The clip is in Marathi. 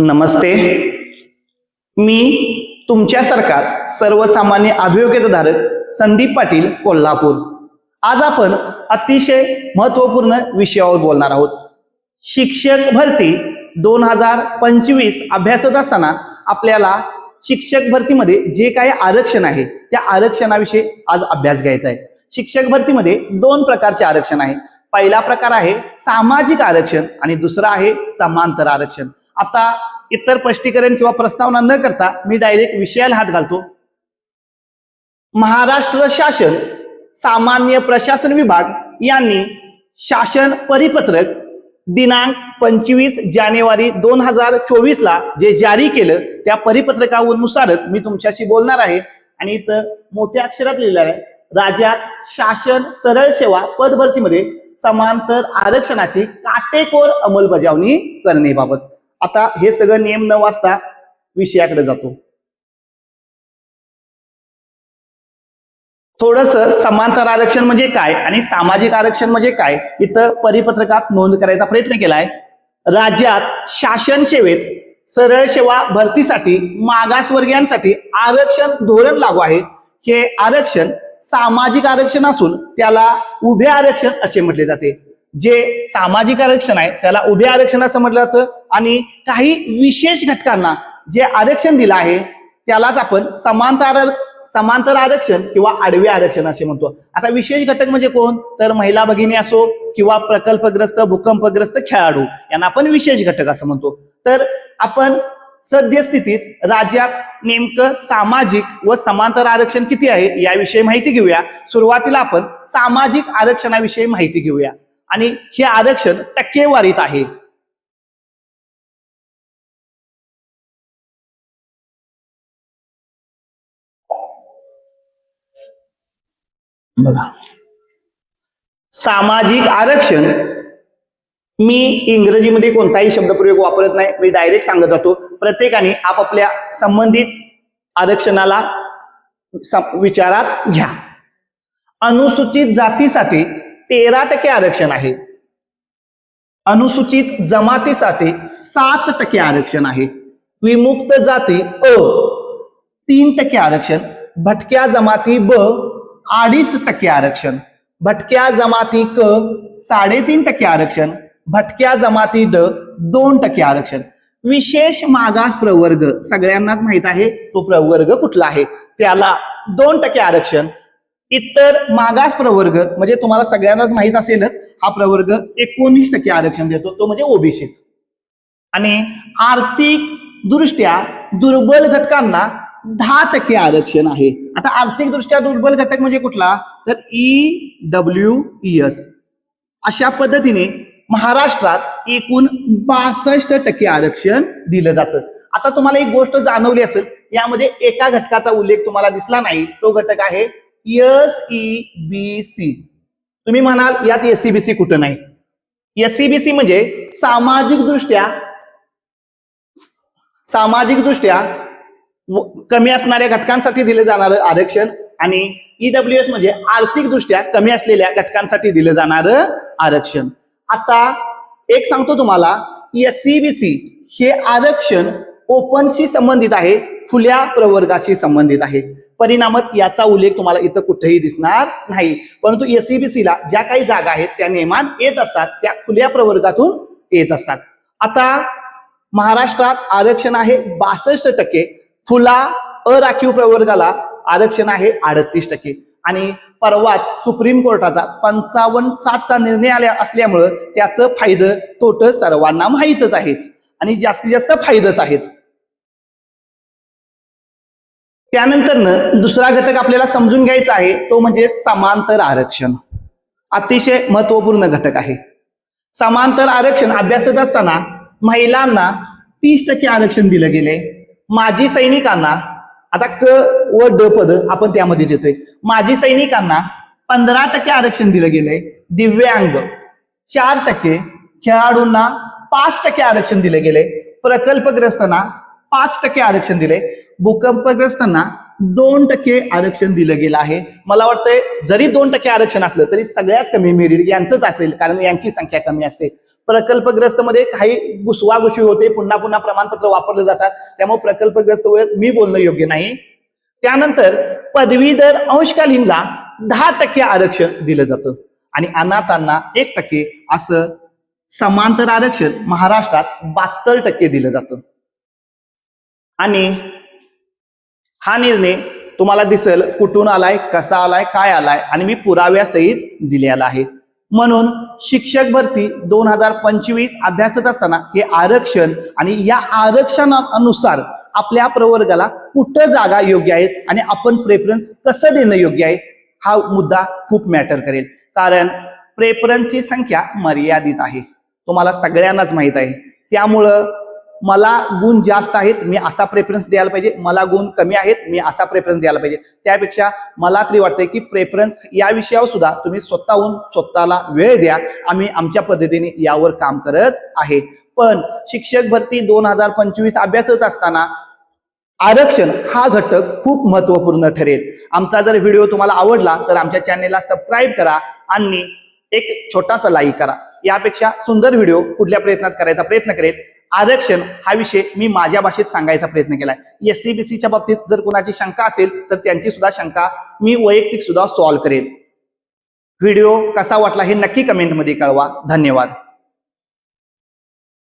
नमस्ते. मी तुमच्यासारखाच सर्वसामान्य अभियोग्यताधारक संदीप पाटील, कोल्हापूर. आज आपण अतिशय महत्वपूर्ण विषयावर बोलणार आहोत. शिक्षक भरती 2025 अभ्यासत असताना आपल्याला शिक्षक भरतीमध्ये जे काही आरक्षण आहे त्या आरक्षणाविषयी आज अभ्यास घ्यायचा आहे. शिक्षक भरतीमध्ये दोन प्रकारचे आरक्षण आहे. पहिला प्रकार आहे सामाजिक आरक्षण आणि दुसरा आहे समांतर आरक्षण. आता इतर स्पष्टीकरण किंवा प्रस्तावना न करता मी डायरेक्ट विषयाला हात घालतो. महाराष्ट्र शासन सामान्य प्रशासन विभाग यांनी शासन परिपत्रक दिनांक 25 जानेवारी 2024 ला जे जारी केलं त्या परिपत्रकानुसारच मी तुमच्याशी बोलणार आहे. आणि इथं मोठ्या अक्षरात लिहिलं आहे, राज्यात शासन सरळ सेवा पदभरतीमध्ये समांतर आरक्षणाची काटेकोर अंमलबजावणी करण्याबाबत. आता हे सगळं नियम न वाचता विषयाकडे जातो. थोडस समांतर आरक्षण म्हणजे काय आणि सामाजिक आरक्षण म्हणजे काय इथं परिपत्रकात नोंद करायचा प्रयत्न केलाय. राज्यात शासन सेवेत सरळ सेवा भरतीसाठी मागासवर्गीयांसाठी आरक्षण धोरण लागू आहे. हे आरक्षण सामाजिक आरक्षण असून त्याला उभे आरक्षण असे म्हटले जाते. जे सामाजिक आरक्षण आहे त्याला उभे आरक्षण असं म्हटलं जातं आणि काही विशेष घटकांना जे आरक्षण दिलं आहे त्यालाच आपण समांतर आरक्षण किंवा आडवे आरक्षण असे म्हणतो. आता विशेष घटक म्हणजे कोण, तर महिला भगिनी असो किंवा प्रकल्पग्रस्त भूकंपग्रस्त खेळाडू यांना आपण विशेष घटक असं म्हणतो. तर आपण सद्यस्थितीत राज्यात नेमकं सामाजिक व समांतर आरक्षण किती आहे याविषयी माहिती घेऊया. सुरुवातीला आपण सामाजिक आरक्षणाविषयी माहिती घेऊया आणि हे आरक्षण टक्केवारीत आहे. बघा, सामाजिक आरक्षण मी इंग्रजीमध्ये कोणताही शब्दप्रयोग वापरत नाही, मी डायरेक्ट सांगत जातो. प्रत्येकाने आपापल्या संबंधित आरक्षणाला विचारात घ्या. अनुसूचित जातीसाठी 13% आरक्षण आहे. अनुसूचित जमातीसाठी 7% आरक्षण आहे. विमुक्त जाती अ 3% आरक्षण. भटक्या जमाती ब 2.5% आरक्षण. भटक्या जमाती क 3.5% आरक्षण. भटक्या जमाती ड 2% आरक्षण. विशेष मागास प्रवर्ग सगळ्यांनाच माहित आहे तो प्रवर्ग कुठला आहे, त्याला 2% आरक्षण. इतर मागास प्रवर्ग म्हणजे तुम्हाला सगळ्यांनाच माहित असेलच, हा प्रवर्ग 19% आरक्षण देतो, तो म्हणजे ओबीसीच. आणि आर्थिक दृष्ट्या दुर्बल घटकांना 10% आरक्षण आहे. आता आर्थिक दृष्ट्या दुर्बल घटक म्हणजे कुठला, तर EWS. अशा पद्धतीने महाराष्ट्रात एकूण 62% आरक्षण दिलं जातं. आता तुम्हाला एक गोष्ट जाणवली असेल, यामध्ये एका घटकाचा उल्लेख तुम्हाला दिसला नाही, तो घटक आहे SEBC. तुम्ही म्हणाल यात SEBC कुठं नाही. SEBC म्हणजे सामाजिक दृष्ट्या कमी असणाऱ्या घटकांसाठी दिले जाणारं आरक्षण आणि EWS म्हणजे आर्थिक दृष्ट्या कमी असलेल्या घटकांसाठी दिलं जाणारं आरक्षण. आता एक सांगतो तुम्हाला, SEBC हे आरक्षण ओपनशी संबंधित आहे, खुल्या प्रवर्गाशी संबंधित आहे. परिणामात याचा उल्लेख तुम्हाला इथं कुठेही दिसणार नाही. परंतु SEBC ला ज्या काही जागा आहेत त्या नेमान येत असतात, त्या खुल्या प्रवर्गातून येत असतात. आता महाराष्ट्रात आरक्षण आहे 62%. खुला अराखीव प्रवर्गाला आरक्षण आहे 38%. आणि परवाच सुप्रीम कोर्टाचा 55-60चा निर्णय आल्या असल्यामुळं त्याचं फायदं तोट सर्वांना माहीतच आहेत आणि जास्तीत जास्त फायदेच आहेत. त्यानंतर दुसरा घटक आपल्याला समजून घ्यायचा आहे, तो म्हणजे समांतर आरक्षण. अतिशय महत्वपूर्ण घटक आहे. समांतर आरक्षण अभ्यासत असताना महिलांना 30% आरक्षण दिलं गेले. माजी सैनिकांना, आता क व ड पद आपण त्यामध्ये देतोय, माजी सैनिकांना 15% आरक्षण दिलं गेलंय. दिव्यांग 4%. खेळाडूंना 5% आरक्षण दिले गेले. प्रकल्पग्रस्तांना 5% आरक्षण दिले. भूकंपग्रस्तांना 2% आरक्षण दिलं गेलं आहे. मला वाटतंय जरी 2% आरक्षण असलं तरी सगळ्यात कमी मेरिट यांचंच असेल, कारण यांची संख्या कमी असते. प्रकल्पग्रस्त मध्ये काही घुसवाघुसवी होते, पुन्हा पुन्हा प्रमाणपत्र वापरले जातात, त्यामुळे प्रकल्पग्रस्त वर मी बोलणं योग्य नाही. त्यानंतर पदवीधर अंशकालीनला 10% आरक्षण दिलं जातं आणि अनाथांना 1% असं समांतर आरक्षण महाराष्ट्रात 72% दिलं जातं. आणि हा निर्णय तुम्हाला दिसेल कुठून आलाय, कसा आलाय, काय आलाय आणि मी पुराव्यासहित दिलेला आहे. म्हणून शिक्षक भरती 2025 अभ्यासत असताना हे आरक्षण आणि या आरक्षणानुसार आपल्या प्रवर्गाला कुठं जागा योग्य आहेत आणि आपण प्रेफरन्स कसं देणं योग्य आहे हा मुद्दा खूप मॅटर करेल. कारण प्रेफरन्सची संख्या मर्यादित आहे, तुम्हाला सगळ्यांनाच माहित आहे. त्यामुळं मला गुण जास्त आहेत मी असा प्रेफरन्स द्यायला पाहिजे, मला गुण कमी आहेत मी असा प्रेफरन्स द्यायला पाहिजे. त्यापेक्षा मला तरी वाटतंय की प्रेफरन्स या विषयावर सुद्धा तुम्ही स्वतःहून स्वतःला वेळ द्या. आम्ही आमच्या पद्धतीने यावर काम करत आहे. पण शिक्षक भरती 2025 अभ्यासत असताना आरक्षण हा घटक खूप महत्वपूर्ण ठरेल. आमचा जर व्हिडिओ तुम्हाला आवडला तर आमच्या चॅनेलला सबस्क्राईब करा आणि एक छोटासा लाईक करा. यापेक्षा सुंदर व्हिडिओ पुढल्या प्रयत्नात करायचा प्रयत्न करेल. आरक्षण हा विषय मी माझ्या भाषेत सांगायचा प्रयत्न केलाय. SC-BCच्या बाबतीत जर कोणाची शंका असेल तर त्यांची सुद्धा शंका मी वैयक्तिक सुद्धा सॉल्व्ह करेल. व्हिडिओ कसा वाटला हे नक्की कमेंटमध्ये कळवा. धन्यवाद.